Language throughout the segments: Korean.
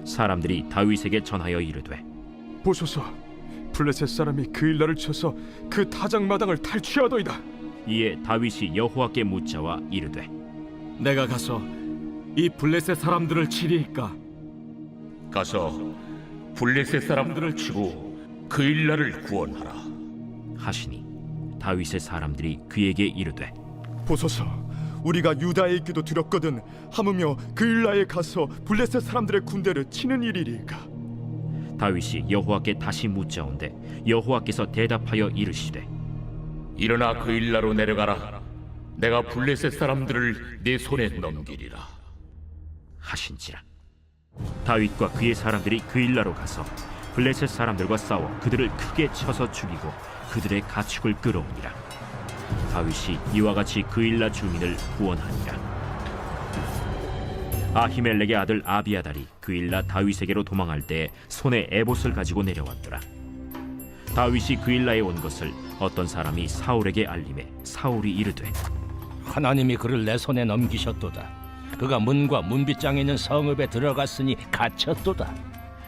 사람들이 다윗에게 전하여 이르되 보소서, 블레셋 사람이 그일라를 쳐서 그 타작마당을 탈취하더이다. 이에 다윗이 여호와께 묻자와 이르되 내가 가서 이 블레셋 사람들을 치리이까? 가서 블레셋 사람들을 치고 그일라를 구원하라. 하시니 다윗의 사람들이 그에게 이르되 보소서, 우리가 유다에 있기도 두렵거든 하무며 그일라에 가서 블레셋 사람들의 군대를 치는 일이리까? 다윗이 여호와께 다시 묻자온데 여호와께서 대답하여 이르시되 일어나 그일라로 내려가라. 내가 블레셋 사람들을 네 손에 넘기리라. 하신지라. 다윗과 그의 사람들이 그일라로 가서 블레셋 사람들과 싸워 그들을 크게 쳐서 죽이고 그들의 가축을 끌어오니라. 다윗이 이와 같이 그일라 주민을 구원하니라. 아히멜렉의 아들 아비아달이 그일라 다윗에게로 도망할 때 손에 에봇을 가지고 내려왔더라. 다윗이 그일라에 온 것을 어떤 사람이 사울에게 알림해 사울이 이르되 하나님이 그를 내 손에 넘기셨도다. 그가 문과 문빗장에 있는 성읍에 들어갔으니 갇혔도다.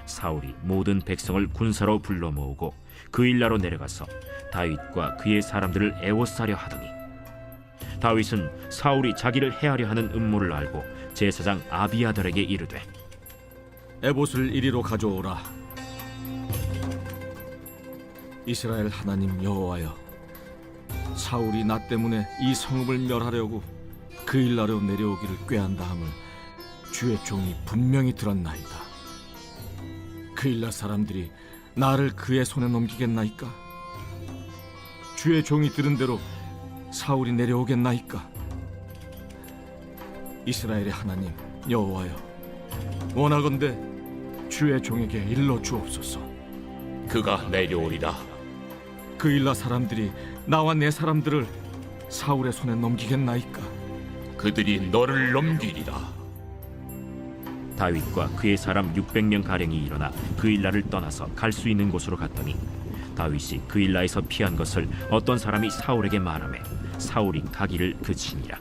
사울이 모든 백성을 군사로 불러 모으고 그일라로 내려가서 다윗과 그의 사람들을 애워싸려 하더니 다윗은 사울이 자기를 해하려 하는 음모를 알고 제사장 아비아달에게 이르되 에봇을 이리로 가져오라. 이스라엘 하나님 여호와여, 사울이 나 때문에 이 성읍을 멸하려고 그일라로 내려오기를 꾀한다함을 주의 종이 분명히 들었나이다. 그일라 사람들이 나를 그의 손에 넘기겠나이까? 주의 종이 들은 대로 사울이 내려오겠나이까? 이스라엘의 하나님 여호와여, 원하건대 주의 종에게 일러 주옵소서. 그가 내려오리라. 그일라 사람들이 나와 내 사람들을 사울의 손에 넘기겠나이까? 그들이 너를 넘기리라. 다윗과 그의 사람 600명 가량이 일어나 그일라를 떠나서 갈 수 있는 곳으로 갔더니 다윗이 그일라에서 피한 것을 어떤 사람이 사울에게 말하매 사울이 가기를 그치니라.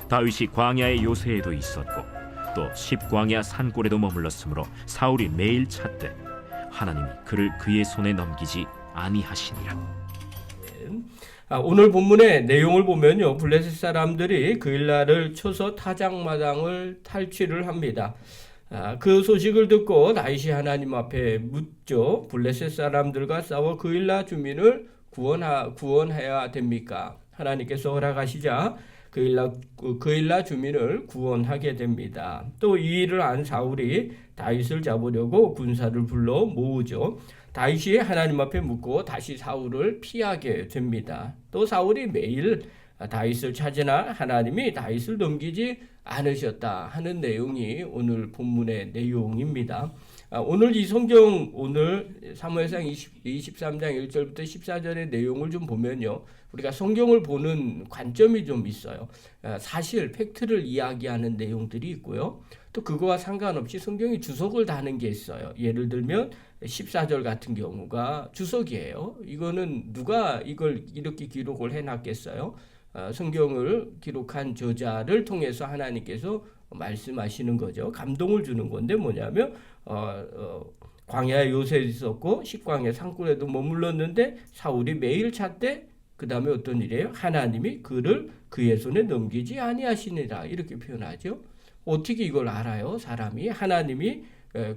다윗이 광야의 요새에도 있었고 또 십광야 산골에도 머물렀으므로 사울이 매일 찾되 하나님이 그를 그의 손에 넘기지 아니하시니라. 오늘 본문의 내용을 보면요, 블레셋 사람들이 그일라를 쳐서 타작마당을 탈취를 합니다. 그 소식을 듣고 다윗이 하나님 앞에 묻죠. 블레셋 사람들과 싸워 그일라 주민을 구원해야 됩니까? 하나님께서 허락하시자 그일라 주민을 구원하게 됩니다. 또 이 일을 안 사울이 다윗을 잡으려고 군사를 불러 모으죠. 다윗이 하나님 앞에 묻고 다시 사울을 피하게 됩니다. 또 사울이 매일 다윗을 찾으나 하나님이 다윗을 넘기지 않으셨다 하는 내용이 오늘 본문의 내용입니다. 오늘 이 성경 오늘 사무엘상 23장 1절부터 14절의 내용을 좀 보면요, 우리가 성경을 보는 관점이 좀 있어요. 사실 팩트를 이야기하는 내용들이 있고요, 또 그거와 상관없이 성경이 주석을 다는 게 있어요. 예를 들면 14절 같은 경우가 주석이에요. 이거는 누가 이걸 이렇게 기록을 해놨겠어요? 성경을 기록한 저자를 통해서 하나님께서 말씀하시는 거죠. 감동을 주는 건데 뭐냐면 광야에 요새 있었고 십광야 산골에도 머물렀는데 사울이 매일 찾되 그 다음에 어떤 일이에요? 하나님이 그를 그의 손에 넘기지 아니하시니라 이렇게 표현하죠. 어떻게 이걸 알아요? 사람이 하나님이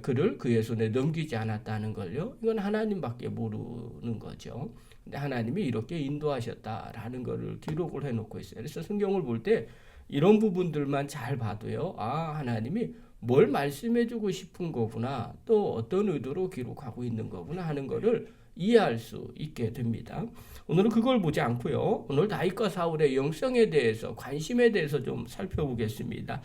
그를 그의 손에 넘기지 않았다는 걸요. 이건 하나님밖에 모르는 거죠. 근데 하나님이 이렇게 인도하셨다라는 것을 기록을 해놓고 있어요. 그래서 성경을 볼 때 이런 부분들만 잘 봐도요, 하나님이 뭘 말씀해주고 싶은 거구나, 또 어떤 의도로 기록하고 있는 거구나 하는 거를 이해할 수 있게 됩니다. 오늘은 그걸 보지 않고요, 오늘 다윗과 사울의 영성에 대해서, 관심에 대해서 좀 살펴보겠습니다.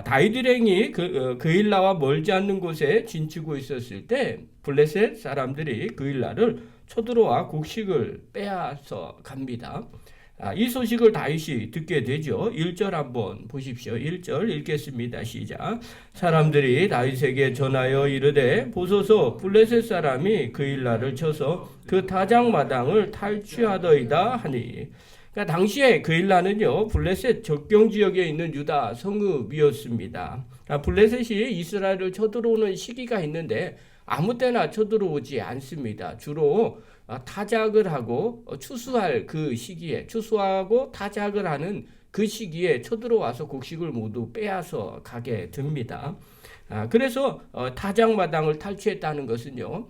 다윗 일행이 그일라와 멀지 않는 곳에 진치고 있었을 때 블레셋 사람들이 그일라를 쳐들어와 곡식을 빼앗아 갑니다. 이 소식을 다윗이 듣게 되죠. 1절 한번 보십시오. 1절 읽겠습니다. 시작. 사람들이 다윗에게 전하여 이르되 보소서, 블레셋 사람이 그일라를 쳐서 그 타작마당을 탈취하더이다 하니. 그러니까 당시에 그일라는요, 블레셋 접경 지역에 있는 유다 성읍이었습니다. 블레셋이 이스라엘을 쳐들어오는 시기가 있는데 아무 때나 쳐들어오지 않습니다. 주로 타작을 하고 추수할 그 시기에, 추수하고 타작을 하는 그 시기에 쳐들어와서 곡식을 모두 빼앗아 가게 됩니다. 그래서 타작마당을 탈취했다는 것은요,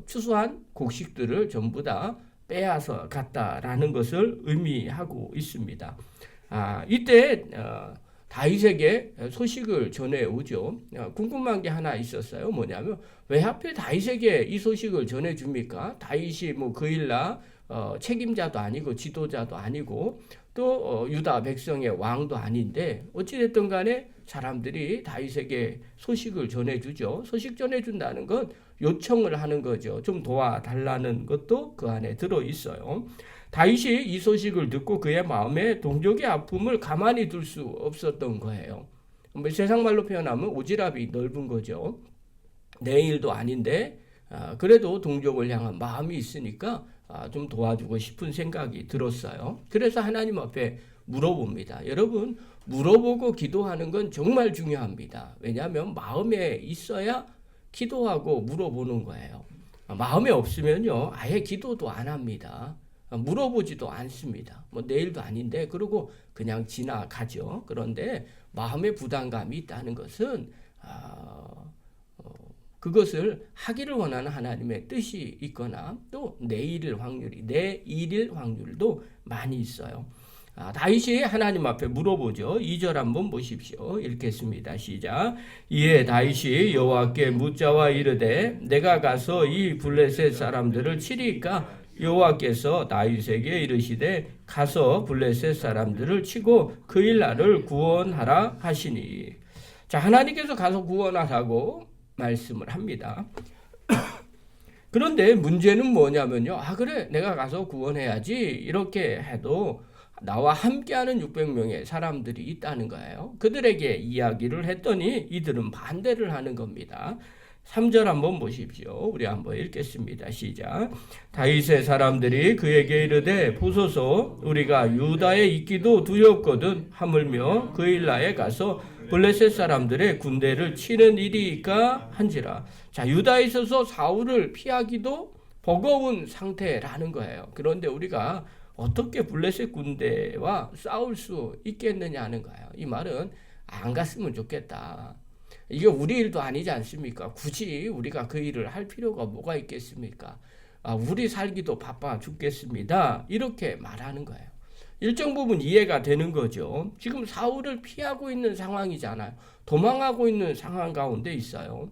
추수한 곡식들을 전부 다 빼앗아 갔다라는 것을 의미하고 있습니다. 이때 다윗에게 소식을 전해오죠. 궁금한 게 하나 있었어요. 뭐냐면 왜 하필 다윗에게 이 소식을 전해줍니까? 다윗이 뭐 그일라 책임자도 아니고 지도자도 아니고 또 유다 백성의 왕도 아닌데 어찌됐든 간에 사람들이 다윗에게 소식을 전해주죠. 소식 전해준다는 건 요청을 하는 거죠. 좀 도와달라는 것도 그 안에 들어있어요. 다윗이 이 소식을 듣고 그의 마음에 동족의 아픔을 가만히 둘 수 없었던 거예요. 세상 말로 표현하면 오지랖이 넓은 거죠. 내 일도 아닌데 그래도 동족을 향한 마음이 있으니까 좀 도와주고 싶은 생각이 들었어요. 그래서 하나님 앞에 물어봅니다. 여러분, 물어보고 기도하는 건 정말 중요합니다. 왜냐하면 마음에 있어야 기도하고 물어보는 거예요. 마음에 없으면요, 아예 기도도 안 합니다. 물어보지도 않습니다. 뭐 내일도 아닌데 그러고 그냥 지나가죠. 그런데 마음에 부담감이 있다는 것은 그것을 하기를 원하는 하나님의 뜻이 있거나 또 내일일 확률도 많이 있어요. 다윗이 하나님 앞에 물어보죠. 2절 한번 보십시오. 읽겠습니다. 시작. 이에 다윗이 여호와께 묻자와 이르되 내가 가서 이 블레셋 사람들을 치리까? 여호와께서 다윗에게 이르시되 가서 블레셋 사람들을 치고 그일라를 구원하라 하시니. 자, 하나님께서 가서 구원하라고 말씀을 합니다. 그런데 문제는 뭐냐면요. 그래, 내가 가서 구원해야지 이렇게 해도 나와 함께하는 600명의 사람들이 있다는 거예요. 그들에게 이야기를 했더니 이들은 반대를 하는 겁니다. 3절 한번 보십시오. 우리 한번 읽겠습니다. 시작. 다윗의 사람들이 그에게 이르되 보소서 우리가 유다에 있기도 두렵거든 하물며 그일라에 가서 블레셋 사람들의 군대를 치는 일이니까 한지라. 자, 유다에 있어서 사울을 피하기도 버거운 상태라는 거예요. 그런데 우리가 어떻게 블레셋 군대와 싸울 수 있겠느냐 하는 거예요. 이 말은 안 갔으면 좋겠다. 이게 우리 일도 아니지 않습니까? 굳이 우리가 그 일을 할 필요가 뭐가 있겠습니까? 우리 살기도 바빠 죽겠습니다. 이렇게 말하는 거예요. 일정 부분 이해가 되는 거죠. 지금 사울을 피하고 있는 상황이잖아요. 도망하고 있는 상황 가운데 있어요.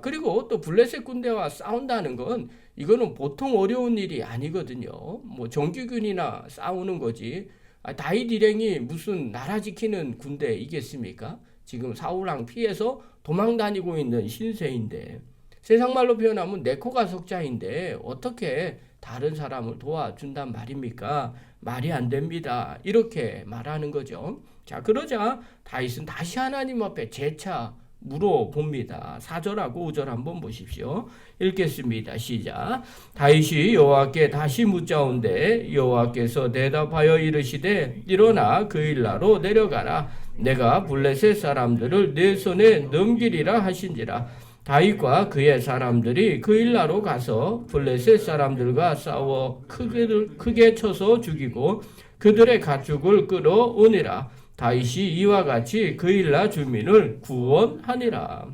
그리고 또 블레셋 군대와 싸운다는 건 이거는 보통 어려운 일이 아니거든요. 뭐 정규군이나 싸우는 거지. 다윗 일행이 무슨 나라 지키는 군대이겠습니까? 지금 사울왕 피해서 도망 다니고 있는 신세인데 세상 말로 표현하면 내 코가 석자인데 어떻게 다른 사람을 도와준단 말입니까? 말이 안 됩니다. 이렇게 말하는 거죠. 자, 그러자 다윗은 다시 하나님 앞에 재차 물어봅니다. 4절하고 5절 한번 보십시오. 읽겠습니다. 시작. 다윗이 여호와께 다시 묻자온데 여호와께서 대답하여 이르시되 일어나 그일라로 내려가라. 내가 블레셋 사람들을 내 손에 넘기리라 하신지라. 다윗과 그의 사람들이 그일라로 가서 블레셋 사람들과 싸워 크게 쳐서 죽이고 그들의 가축을 끌어오니라. 다윗이 이와 같이 그일라 주민을 구원하니라.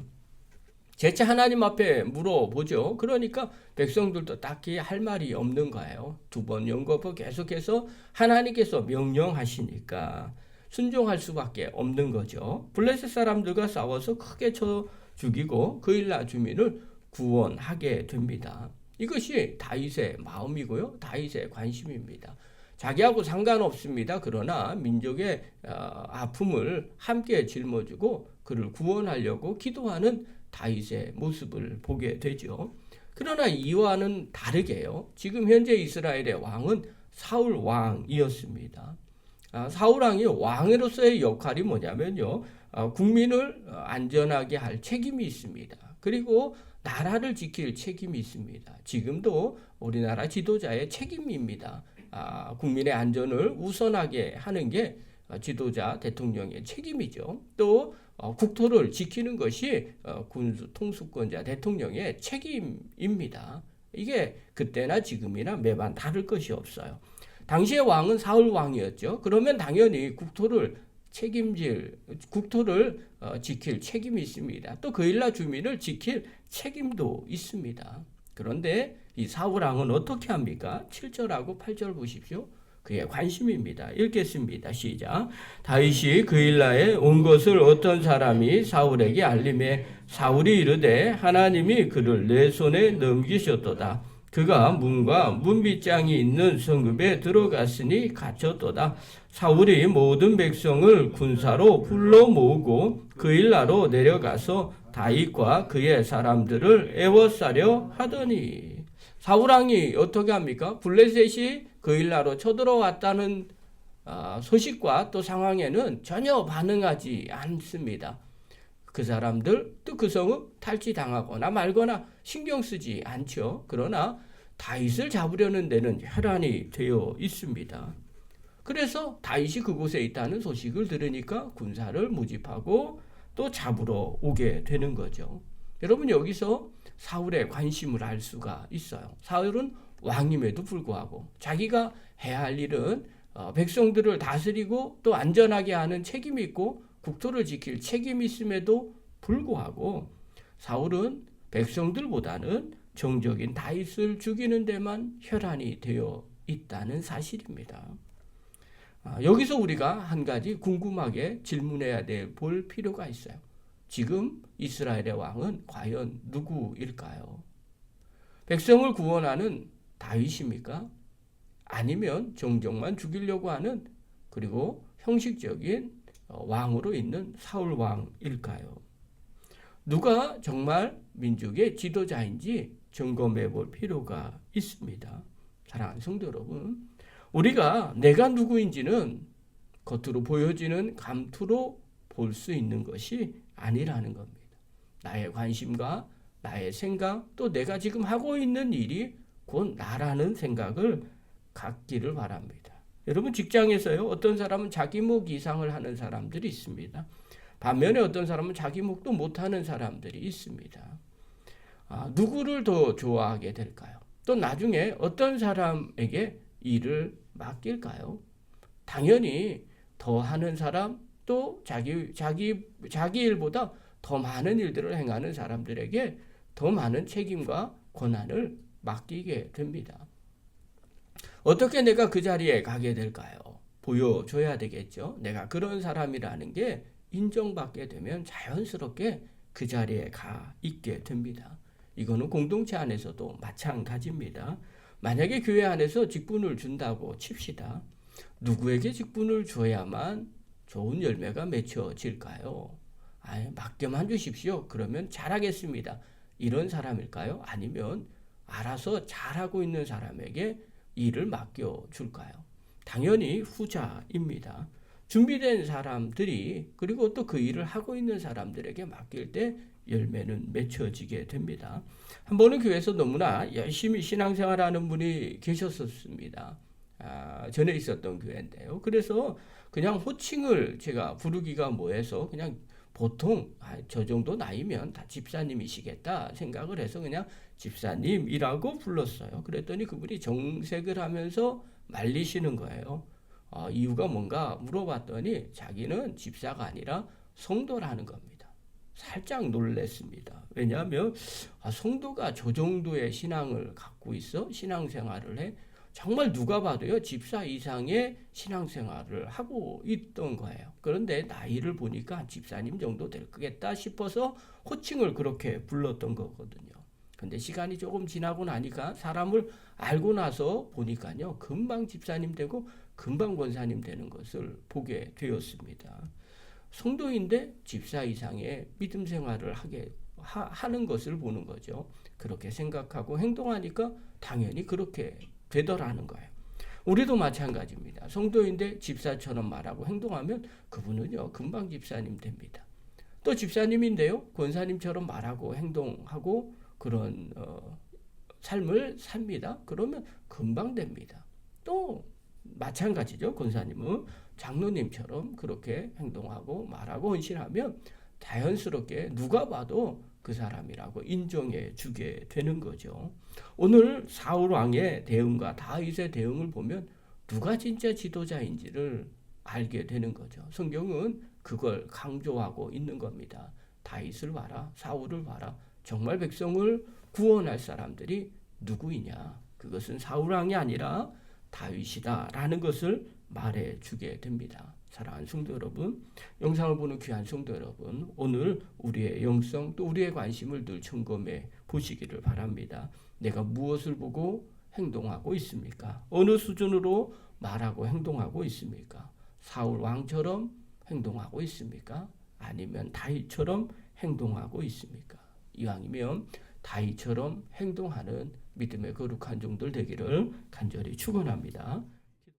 재차 하나님 앞에 물어보죠. 그러니까 백성들도 딱히 할 말이 없는 거예요. 두 번 연거푸 계속해서 하나님께서 명령하시니까 순종할 수밖에 없는 거죠. 블레셋 사람들과 싸워서 크게 쳐 죽이고 그일라 주민을 구원하게 됩니다. 이것이 다윗의 마음이고요. 다윗의 관심입니다. 자기하고 상관없습니다. 그러나 민족의 아픔을 함께 짊어지고 그를 구원하려고 기도하는 다윗의 모습을 보게 되죠. 그러나 이와는 다르게요. 지금 현재 이스라엘의 왕은 사울 왕이었습니다. 사울 왕이 왕으로서의 역할이 뭐냐면요. 국민을 안전하게 할 책임이 있습니다. 그리고 나라를 지킬 책임이 있습니다. 지금도 우리나라 지도자의 책임입니다. 국민의 안전을 우선하게 하는 게 지도자 대통령의 책임이죠. 또 국토를 지키는 것이 군수 통수권자 대통령의 책임입니다. 이게 그때나 지금이나 매번 다를 것이 없어요. 당시의 왕은 사울 왕이었죠. 그러면 당연히 국토를 지킬 책임이 있습니다. 또 그일라 주민을 지킬 책임도 있습니다. 그런데 이 사울 왕은 어떻게 합니까? 7절하고 8절 보십시오. 그의 관심입니다. 읽겠습니다. 시작. 다윗이 그일라에 온 것을 어떤 사람이 사울에게 알림해 사울이 이르되 하나님이 그를 내 손에 넘기셨도다. 그가 문과 문빗장이 있는 성읍에 들어갔으니 갇혔도다. 사울이 모든 백성을 군사로 불러 모으고 그일라로 내려가서 다윗과 그의 사람들을 애워싸려 하더니 사울 왕이 어떻게 합니까? 블레셋이 그일라로 쳐들어왔다는 소식과 또 상황에는 전혀 반응하지 않습니다. 그 사람들 또 그 성읍 탈취당하거나 말거나 신경 쓰지 않죠. 그러나 다윗을 잡으려는 데는 혈안이 되어 있습니다. 그래서 다윗이 그곳에 있다는 소식을 들으니까 군사를 모집하고 또 잡으러 오게 되는 거죠. 여러분 여기서 사울의 관심을 알 수가 있어요. 사울은 왕임에도 불구하고 자기가 해야 할 일은 백성들을 다스리고 또 안전하게 하는 책임이 있고 국토를 지킬 책임이 있음에도 불구하고 사울은 백성들보다는 정적인 다윗을 죽이는 데만 혈안이 되어 있다는 사실입니다. 여기서 우리가 한 가지 궁금하게 질문해야 볼 필요가 있어요. 지금 이스라엘의 왕은 과연 누구일까요? 백성을 구원하는 다윗입니까? 아니면 정적만 죽이려고 하는 그리고 형식적인 왕으로 있는 사울 왕일까요? 누가 정말 민족의 지도자인지 점검해 볼 필요가 있습니다. 사랑하는 성도 여러분, 우리가 내가 누구인지는 겉으로 보여지는 감투로 볼 수 있는 것이 아니라는 겁니다. 나의 관심과 나의 생각, 또 내가 지금 하고 있는 일이 곧 나라는 생각을 갖기를 바랍니다. 여러분 직장에서요, 어떤 사람은 자기 목 이상을 하는 사람들이 있습니다. 반면에 어떤 사람은 자기 목도 못하는 사람들이 있습니다. 누구를 더 좋아하게 될까요? 또 나중에 어떤 사람에게 일을 맡길까요? 당연히 더 하는 사람, 또 자기 일보다 더 많은 일들을 행하는 사람들에게 더 많은 책임과 권한을 맡기게 됩니다. 어떻게 내가 그 자리에 가게 될까요? 보여줘야 되겠죠. 내가 그런 사람이라는 게 인정받게 되면 자연스럽게 그 자리에 가 있게 됩니다. 이거는 공동체 안에서도 마찬가지입니다. 만약에 교회 안에서 직분을 준다고 칩시다. 누구에게 직분을 줘야만 좋은 열매가 맺혀질까요? 맡겨만 주십시오. 그러면 잘하겠습니다. 이런 사람일까요? 아니면 알아서 잘하고 있는 사람에게 일을 맡겨줄까요? 당연히 후자입니다. 준비된 사람들이 그리고 또 그 일을 하고 있는 사람들에게 맡길 때 열매는 맺혀지게 됩니다. 한 번은 교회에서 너무나 열심히 신앙생활하는 분이 계셨었습니다. 전에 있었던 교회인데요. 그래서 그냥 호칭을 제가 부르기가 뭐해서 그냥 보통 저 정도 나이면 다 집사님이시겠다 생각을 해서 그냥 집사님이라고 불렀어요. 그랬더니 그분이 정색을 하면서 말리시는 거예요. 이유가 뭔가 물어봤더니 자기는 집사가 아니라 성도라는 겁니다. 살짝 놀랐습니다. 왜냐하면 성도가 저 정도의 신앙을 갖고 있어? 신앙생활을 해? 정말 누가 봐도요, 집사 이상의 신앙생활을 하고 있던 거예요. 그런데 나이를 보니까 집사님 정도 될 거겠다 싶어서 호칭을 그렇게 불렀던 거거든요. 근데 시간이 조금 지나고 나니까 사람을 알고 나서 보니까요, 금방 집사님 되고 금방 권사님 되는 것을 보게 되었습니다. 성도인데 집사 이상의 믿음 생활을 하는 것을 보는 거죠. 그렇게 생각하고 행동하니까 당연히 그렇게 되더라는 거예요. 우리도 마찬가지입니다. 성도인데 집사처럼 말하고 행동하면 그분은요, 금방 집사님 됩니다. 또 집사님인데요, 권사님처럼 말하고 행동하고 그런 삶을 삽니다. 그러면 금방 됩니다. 또 마찬가지죠. 권사님은 장로님처럼 그렇게 행동하고 말하고 헌신하면 자연스럽게 누가 봐도 그 사람이라고 인정해 주게 되는 거죠. 오늘 사울 왕의 대응과 다윗의 대응을 보면 누가 진짜 지도자인지를 알게 되는 거죠. 성경은 그걸 강조하고 있는 겁니다. 다윗을 봐라, 사울을 봐라. 정말 백성을 구원할 사람들이 누구이냐? 그것은 사울 왕이 아니라 다윗이다라는 것을 말해주게 됩니다. 사랑하는 성도 여러분, 영상을 보는 귀한 성도 여러분, 오늘 우리의 영성 또 우리의 관심을 늘 점검해 보시기를 바랍니다. 내가 무엇을 보고 행동하고 있습니까? 어느 수준으로 말하고 행동하고 있습니까? 사울 왕처럼 행동하고 있습니까? 아니면 다윗처럼 행동하고 있습니까? 이왕이면 다윗처럼 행동하는 믿음의 거룩한 종들 되기를 간절히 축원합니다.